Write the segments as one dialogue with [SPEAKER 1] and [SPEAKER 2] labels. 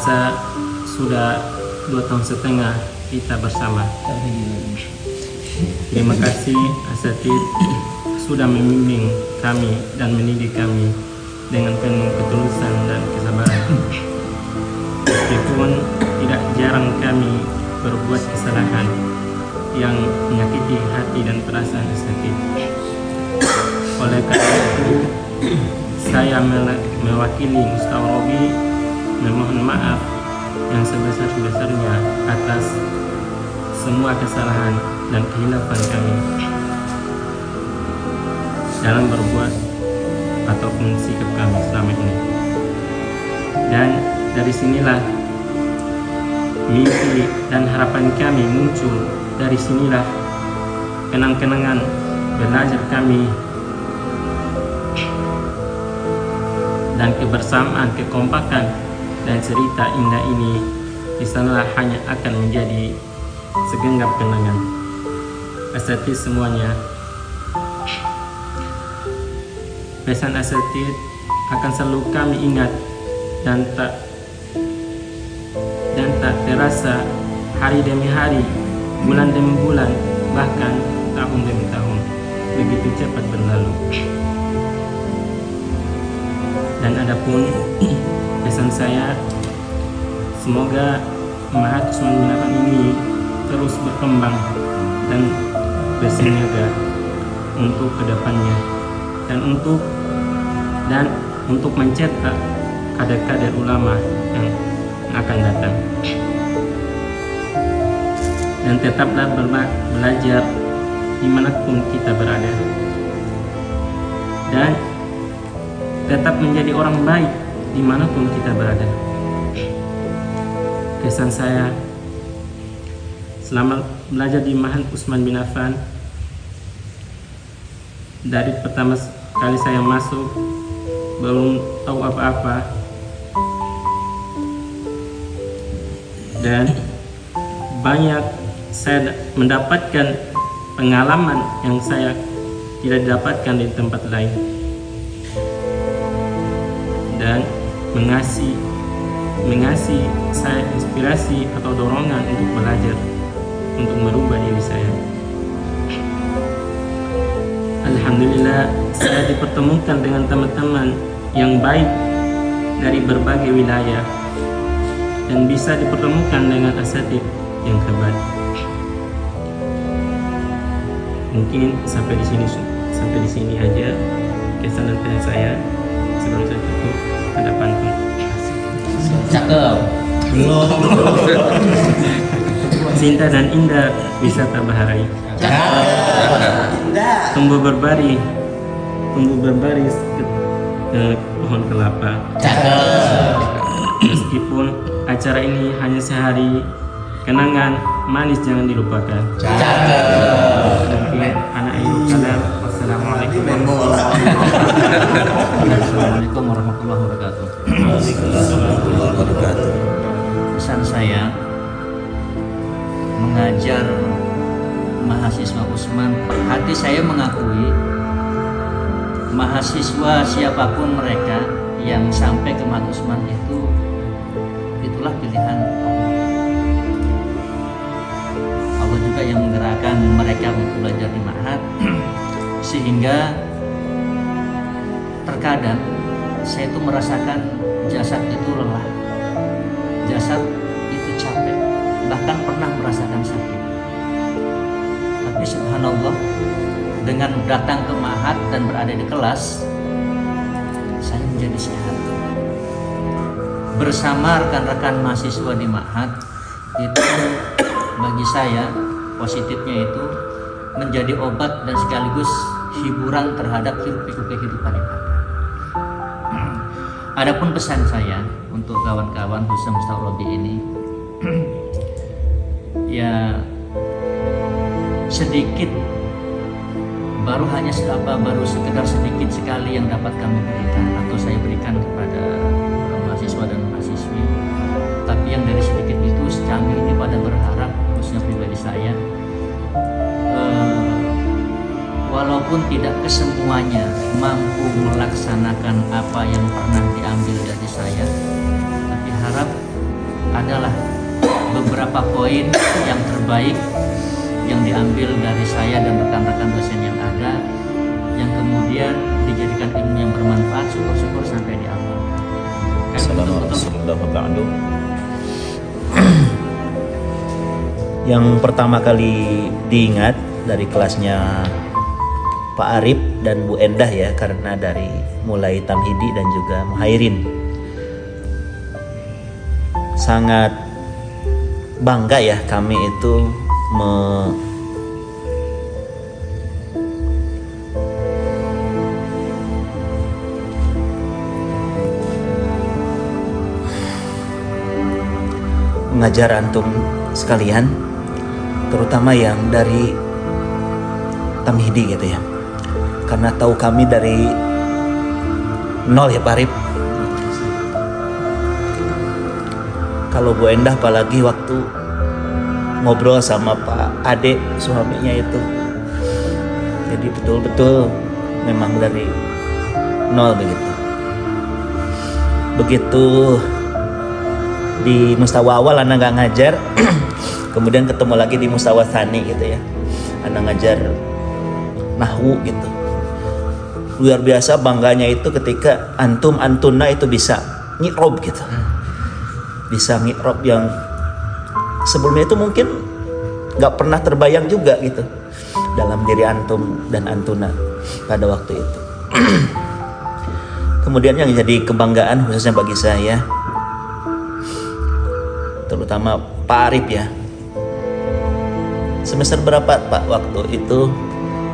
[SPEAKER 1] rasa sudah 2,5 tahun kita bersama. Terima kasih Asatidz sudah membimbing kami dan mendidik kami dengan penuh ketulusan dan kesabaran. Meskipun tidak jarang kami berbuat kesalahan yang menyakiti hati dan perasaan Asatidz. Oleh karena itu, saya mewakili Ustaz Robi memohon maaf yang sebesar-besarnya atas semua kesalahan dan kehilafan kami dalam berbuat ataupun sikap kami selama ini. Dan dari sinilah mimpi dan harapan kami muncul. Dari sinilah kenang-kenangan belajar kami dan kebersamaan, kekompakan dan cerita indah ini di sanalah hanya akan menjadi segenggam kenangan. Asatidz semuanya, pesan Asatidz akan selalu kami ingat dan tak terasa hari demi hari, bulan demi bulan, bahkan tahun demi tahun begitu cepat berlalu. Dan adapun pesan saya, semoga Ma'had Usman bin Affan ini terus berkembang dan bersinergi untuk kedepannya dan untuk mencetak kader-kader ulama yang akan datang. Dan tetaplah belajar dimanapun kita berada, dan tetap menjadi orang baik dimanapun kita berada. Kesan saya selama belajar di Ma'had Usman bin Affan, dari pertama kali saya masuk belum tahu apa-apa, dan banyak saya mendapatkan pengalaman yang saya tidak dapatkan di tempat lain, dan mengasih saya inspirasi atau dorongan untuk belajar, untuk merubah diri saya. Alhamdulillah, saya dipertemukan dengan teman-teman yang baik dari berbagai wilayah dan bisa dipertemukan dengan asatidz yang hebat. Mungkin sampai di sini aja kesan dan pesan saya. Sebelum saya tutup, ada pantun.
[SPEAKER 2] Cakep.
[SPEAKER 3] Belum.
[SPEAKER 1] Cinta dan indah wisata baharai. Tumbuh berbaris ke pohon kelapa. Meskipun acara ini hanya sehari, kenangan manis jangan dilupakan. Mungkin anak ibu kalian. Wassalamualaikum
[SPEAKER 2] warahmatullahi wabarakatuh. Pesan saya mengajar mahasiswa Usman, hati saya mengakui mahasiswa siapapun mereka yang sampai ke Ma'had Usman itulah pilihan Allah. Allah juga yang menggerakkan mereka untuk belajar di Ma'had, sehingga terkadang saya itu merasakan jasad itu lelah, jasad itu capek, bahkan pernah merasakan sakit. Tapi subhanallah, dengan datang ke Ma'had dan berada di kelas, saya menjadi sehat. Bersama rekan-rekan mahasiswa di Ma'had itu bagi saya positifnya itu menjadi obat dan sekaligus hiburan terhadap hiruk-pikuk kehidupan yang ada. Adapun pesan saya untuk kawan-kawan khususnya Ustaz Robi ini, ya sedikit, baru sekedar sedikit sekali yang dapat kami berikan atau saya berikan kepada mahasiswa dan mahasiswi. Tapi yang dari sedikit itu kami ini pada berharap, khususnya pribadi saya, walaupun tidak kesemuanya mampu melaksanakan apa yang pernah diambil dari saya, tapi harap adalah beberapa poin yang terbaik yang diambil dari saya dan rekan-rekan dosen yang ada, yang kemudian dijadikan ilmu yang bermanfaat, syukur-syukur sampai diamalkan.
[SPEAKER 3] Assalamualaikum. Yang pertama kali diingat dari kelasnya Pak Arif dan Bu Endah ya, karena dari mulai Tamhidi dan juga Muhairin. Sangat bangga ya kami itu mengajar antum sekalian, terutama yang dari Tamhidi gitu ya, karena tahu kami dari nol ya Pak Arif. Kalau Bu Endah apalagi waktu ngobrol sama Pak Ade suaminya itu, jadi betul-betul memang dari nol begitu di mustawa awal Anda nggak ngajar kemudian ketemu lagi di mustawa tsani gitu ya, Anda ngajar nahwu gitu. Luar biasa bangganya itu ketika antuna itu bisa ngi'rob gitu, bisa ngi'rob yang sebelumnya itu mungkin nggak pernah terbayang juga gitu dalam diri antum dan antuna pada waktu itu. Kemudian yang jadi kebanggaan khususnya bagi saya, terutama Pak Arif ya, semester berapa Pak waktu itu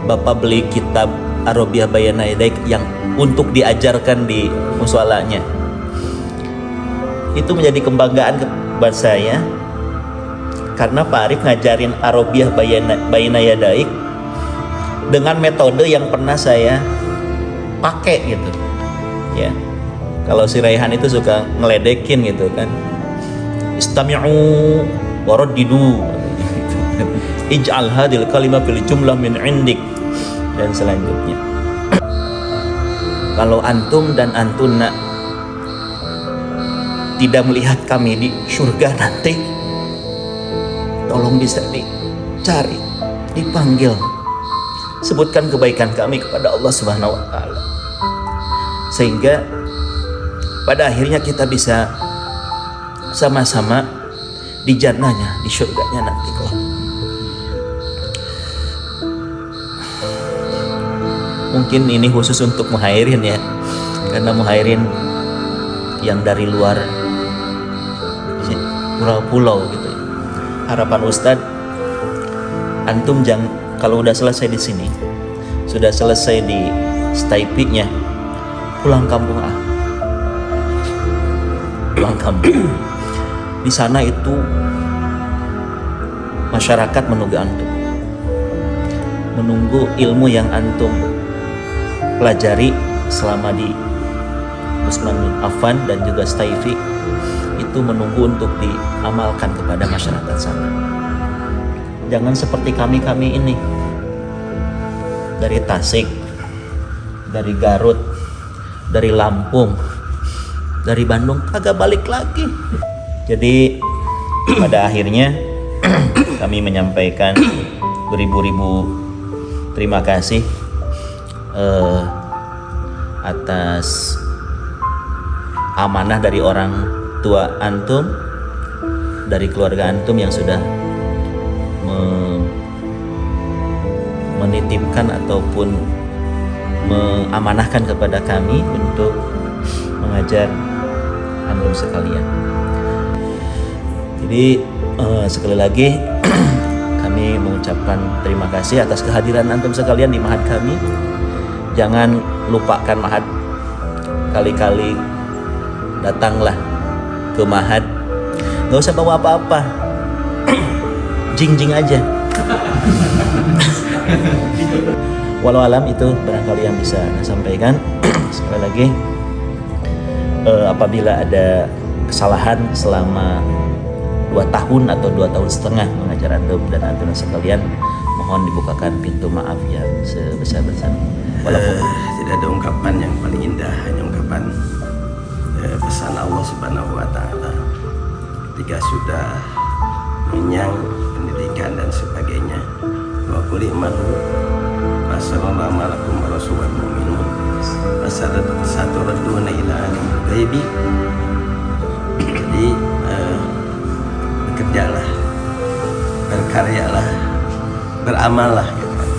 [SPEAKER 3] Bapak beli kitab Arabiyah Bayana Yadaik yang untuk diajarkan di musholanya? Itu menjadi kebanggaan buat saya, karena Pak Arif ngajarin Arabiyah Bayana Yadaik dengan metode yang pernah saya pakai gitu ya. Kalau si Raihan itu suka ngeledekin gitu kan, istami'u waraddidu ij'al hadil kalimah fil jumlah min indik, dan selanjutnya. Kalau antum dan antuna tidak melihat kami di surga nanti, tolong bisa dicari, dipanggil, sebutkan kebaikan kami kepada Allah Subhanahu wa taala, sehingga pada akhirnya kita bisa sama-sama di jannahnya, di surganya nanti kok. Mungkin ini khusus untuk Muhairin ya, karena Muhairin yang dari luar pulau gitu. Harapan Ustadz, antum jangan kalau udah selesai di sini, sudah selesai di Staipi-nya, pulang kampung pulang kampung. Di sana itu masyarakat menunggu antum, menunggu ilmu yang antum pelajari selama di Utsman bin Affan dan juga Staifi, itu menunggu untuk diamalkan kepada masyarakat sana. Jangan seperti kami ini dari Tasik, dari Garut, dari Lampung, dari Bandung, kagak balik lagi. Jadi pada akhirnya kami menyampaikan beribu-ribu terima kasih atas amanah dari orang tua antum, dari keluarga antum yang sudah menitipkan ataupun mengamanahkan kepada kami untuk mengajar antum sekalian. Jadi sekali lagi kami mengucapkan terima kasih atas kehadiran antum sekalian di Ma'had kami. Jangan lupakan Ma'had, kali-kali datanglah ke Ma'had, nggak usah bawa apa-apa, jing-jing aja. Walau alam, itu barangkali yang bisa saya sampaikan. Sekali lagi, apabila ada kesalahan selama 2 tahun atau 2 tahun setengah mengajar antum dan antum sekalian, mohon dibukakan pintu maaf yang sebesar-besarnya. Walaupun
[SPEAKER 4] tidak ada ungkapan yang paling indah, hanya ungkapan pesan Allah Subhanahu wa taala. ketika sudah menyang pendidikan dan sebagainya, wa qul i'malu fasallallahu malakum warasulan mu'minun saturaduna ila alimul ghaibi. Jadi bekerjalah, berkaryalah, beramallah gitu kan.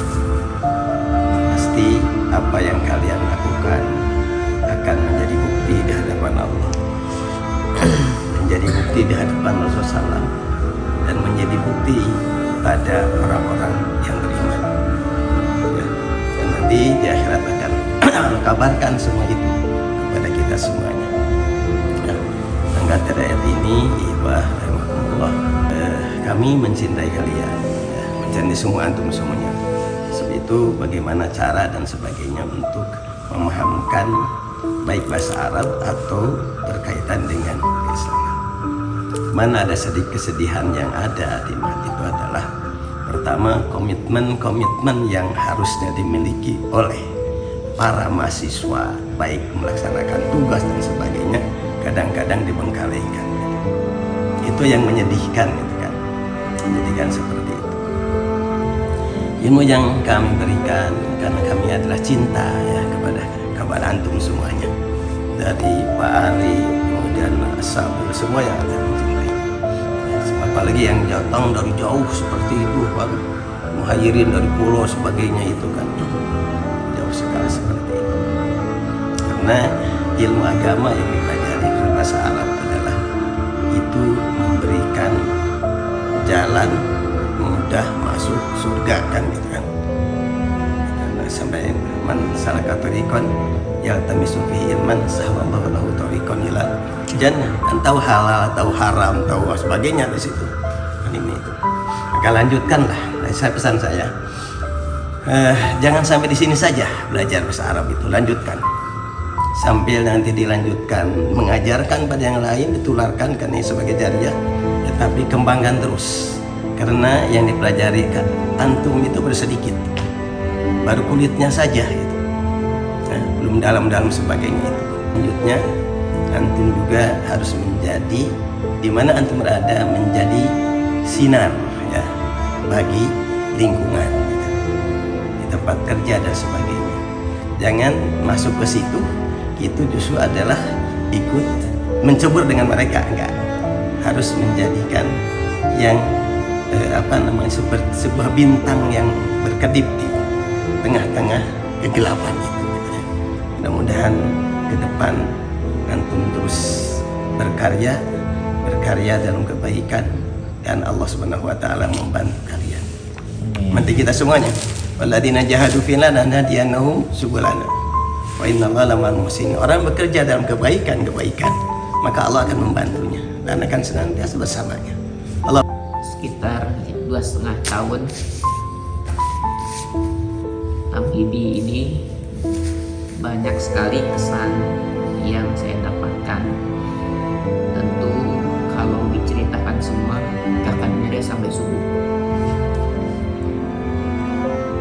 [SPEAKER 4] Pasti apa yang kalian lakukan akan menjadi bukti di hadapan Allah, menjadi bukti di hadapan Rasulullah SAW, dan menjadi bukti pada orang-orang yang beriman ya. Dan nanti di akhirat akan mengkabarkan semua itu kepada kita semuanya ya. Angkat ayat ini, ibah rahimahumullah, kami mencintai kalian ya, mencintai semua antum semuanya. Sebab itu bagaimana cara dan sebagainya untuk memahamkan baik bahasa Arab atau berkaitan dengan keislaman. Mana ada sedikit kesedihan yang ada di hati itu adalah pertama, komitmen yang harusnya dimiliki oleh para mahasiswa baik melaksanakan tugas dan sebagainya kadang-kadang dibengkalikan. Itu yang menyedihkan gitu kan. Menyedihkan seperti itu. Ilmu yang kami berikan karena kami adalah cinta ya kepada antum semuanya, dari Pak Ali kemudian Sabil semua yang ada mencintai ya, apalagi yang datang dari jauh seperti itu, Pak Muhajirin dari pulau sebagainya, itu kan jauh sekali seperti itu. Karena ilmu agama yang dipelajari dalam bahasa Arab adalah itu memberikan jalan mudah masuk surga kan gitu kan. Karena sampai man salaka tariqan yaltamisu fihi ilman sahalallahu lahu tariqan ila jannah. Dan tahu halal, tahu haram, tahu sebagainya di situ. Ini itu. Maka lanjutkanlah. Saya pesan saya, jangan sampai di sini saja belajar bahasa Arab itu, lanjutkan. Sambil nanti dilanjutkan mengajarkan pada yang lain, ditularkan karena sebagai jariah, tetapi kembangkan terus. Karena yang dipelajari kan antum itu bersedikit, baru kulitnya saja gitu. Nah, belum dalam-dalam sebagainya itu. Lanjutnya antum juga harus menjadi, di mana antum berada, menjadi sinar ya bagi lingkungan gitu, di tempat kerja dan sebagainya. Jangan masuk ke situ, itu justru adalah ikut mencebur dengan mereka, enggak. Harus menjadikan yang seperti sebuah bintang yang berkedip di tengah-tengah kegelapan itu gitu ya. Mudah-mudahan ke depan antum terus berkarya dalam kebaikan, dan Allah Subhanahu wa taala membantu kalian. Nanti kita semuanya, walladzina jahadu fina lanahdiyannahum subulana wa innallaha lamal muhsinin. Orang bekerja dalam kebaikan, maka Allah akan membantunya dan akan senantiasa bersamanya. Allah
[SPEAKER 2] Sekitar 2,5 tahun Tamhidi ini banyak sekali kesan yang saya dapatkan. Tentu kalau diceritakan semua akan beres sampai subuh.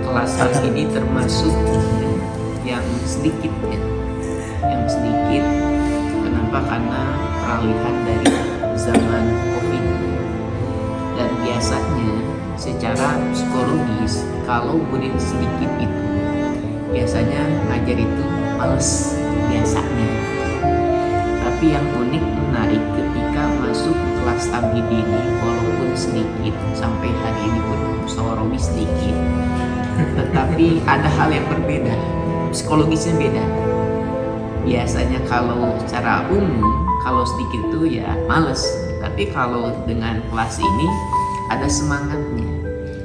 [SPEAKER 2] Kelas ini termasuk yang sedikit ya, yang sedikit. Kenapa? Karena peralihan dari zaman COVID, dan biasanya secara psikologis kalau murid sedikit itu biasanya ngajar itu males biasanya. Tapi yang unik menarik ketika masuk kelas Tamhidi ini, walaupun sedikit sampai hari ini pun musyawarah sedikit, tetapi ada hal yang berbeda, psikologisnya beda. Biasanya kalau secara umum kalau sedikit itu ya males, tapi kalau dengan kelas ini ada semangatnya.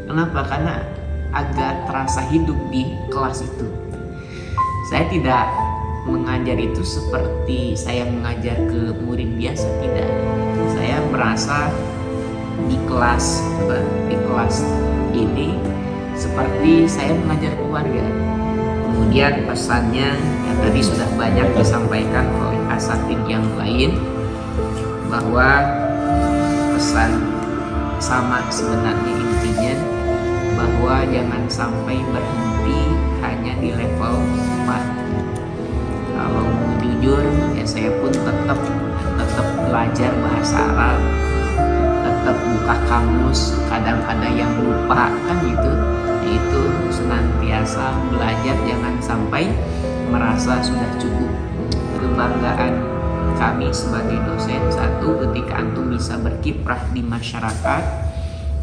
[SPEAKER 2] Kenapa? Karena agak terasa hidup di kelas itu. Saya tidak mengajar itu seperti saya mengajar ke murid biasa, tidak. Saya merasa di kelas ini seperti saya mengajar keluarga. Kemudian pesannya yang tadi sudah banyak disampaikan oleh asatid yang lain, bahwa pesan sama sebenarnya intinya, bahwa jangan sampai berhenti hanya di level 4. Kalau mau jujur ya, saya pun tetap belajar bahasa Arab
[SPEAKER 5] tetap buka kamus, kadang ada yang lupa kan gitu. Itu senantiasa belajar, jangan sampai merasa sudah cukup. Kebanggaan kami sebagai dosen, satu, ketika antum bisa berkiprah di masyarakat,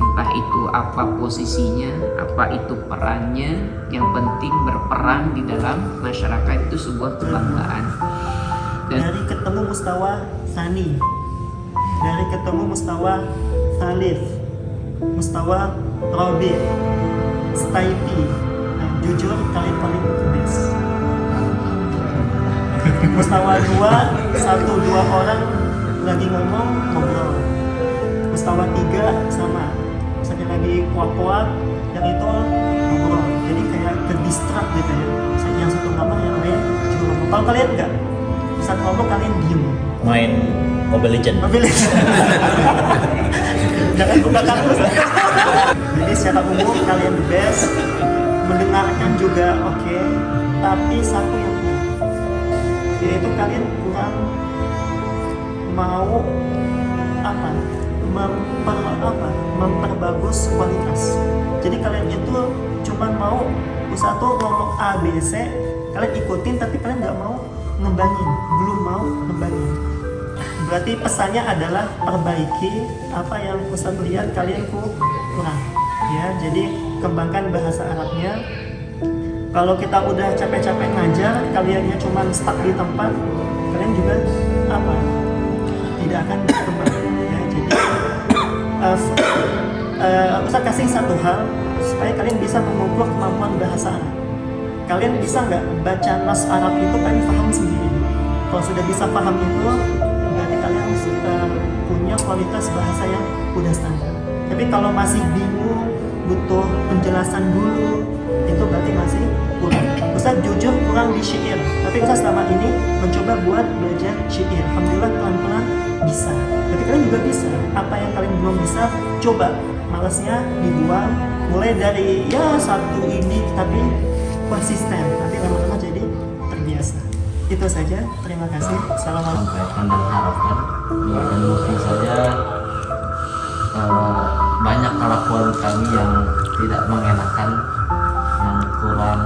[SPEAKER 5] entah itu apa posisinya, apa itu perannya, yang penting berperan di dalam masyarakat itu sebuah kebanggaan.
[SPEAKER 6] Dari ketemu Mustawa Sani, dari ketemu Mustawa Salif, Mustawa Robi, Staipi, nah, jujur kalian paling best. Mustawa 2, 1-2 orang lagi ngobrol. Mustawa 3 sama, misalnya lagi kuat-kuat, yang itu ngobrol. Jadi kayak ke distract gitu ya. Yang satu ngomong, yang lain juga ngomong. Kalau kalian enggak, saat ngomong kalian diem.
[SPEAKER 3] Main Mobile Legend.
[SPEAKER 6] Jangan buka kamus. Jadi secara umum kalian the best, mendengarkan juga oke, tapi satu yang kurang, yaitu kalian kurang mau memperbagus kualitas. Jadi kalian itu cuma mau satu ngomong A B C, kalian ikutin tapi kalian nggak mau ngembangin, belum mau ngembangin. Berarti pesannya adalah perbaiki apa yang Ustaz lihat kalian kurang ya. Jadi kembangkan bahasa Arabnya. Kalau kita udah capek-capek ngajar, kaliannya cuma stuck di tempat, kalian juga tidak akan berkembang ya. Jadi Ustaz kasih satu hal supaya kalian bisa mengukur kemampuan bahasa Arab. Kalian bisa nggak baca nas Arab itu kan paham sendiri? Kalau sudah bisa paham itu, berarti kalian punya kualitas bahasa yang udah standar. Tapi kalau masih bingung, butuh penjelasan dulu, itu berarti masih kurang. Ustaz jujur kurang di syair, tapi Ustaz selama ini mencoba buat belajar syair. Alhamdulillah pelan-pelan bisa. Berarti kalian juga bisa. Apa yang kalian belum bisa, coba. Malasnya dibuang. Mulai dari ya satu ini, tapi konsisten. Nanti lama-lama jadi terbiasa. Itu saja. Terima kasih. Assalamualaikum.
[SPEAKER 2] Sampaikan dan harapkan dan mungkin saja banyak kelakuan kami yang tidak mengenakan, yang kurang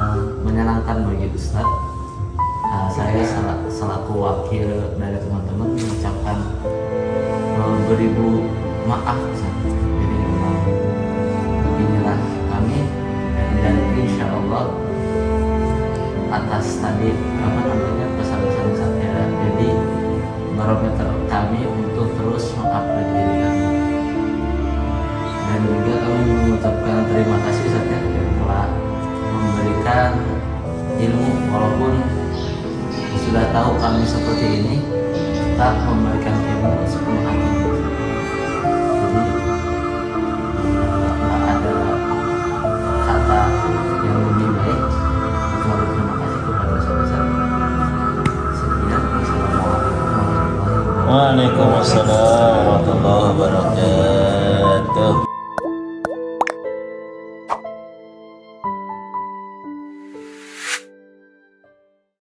[SPEAKER 2] menyenangkan bagi Ustaz. Saya selaku wakil dari teman-teman mengucapkan beribu maaf Ustaz. Jadi memang inilah kami, dan insya Allah atas tadi pesan-pesan saya, jadi barometer kami untuk terus mengupgrade diri kami. Dan juga kami mengucapkan terima kasih Ustaz ya, yang telah memberikan ilmu, walaupun sudah tahu kami seperti ini, tak memberikan ilmu sepenuh hati.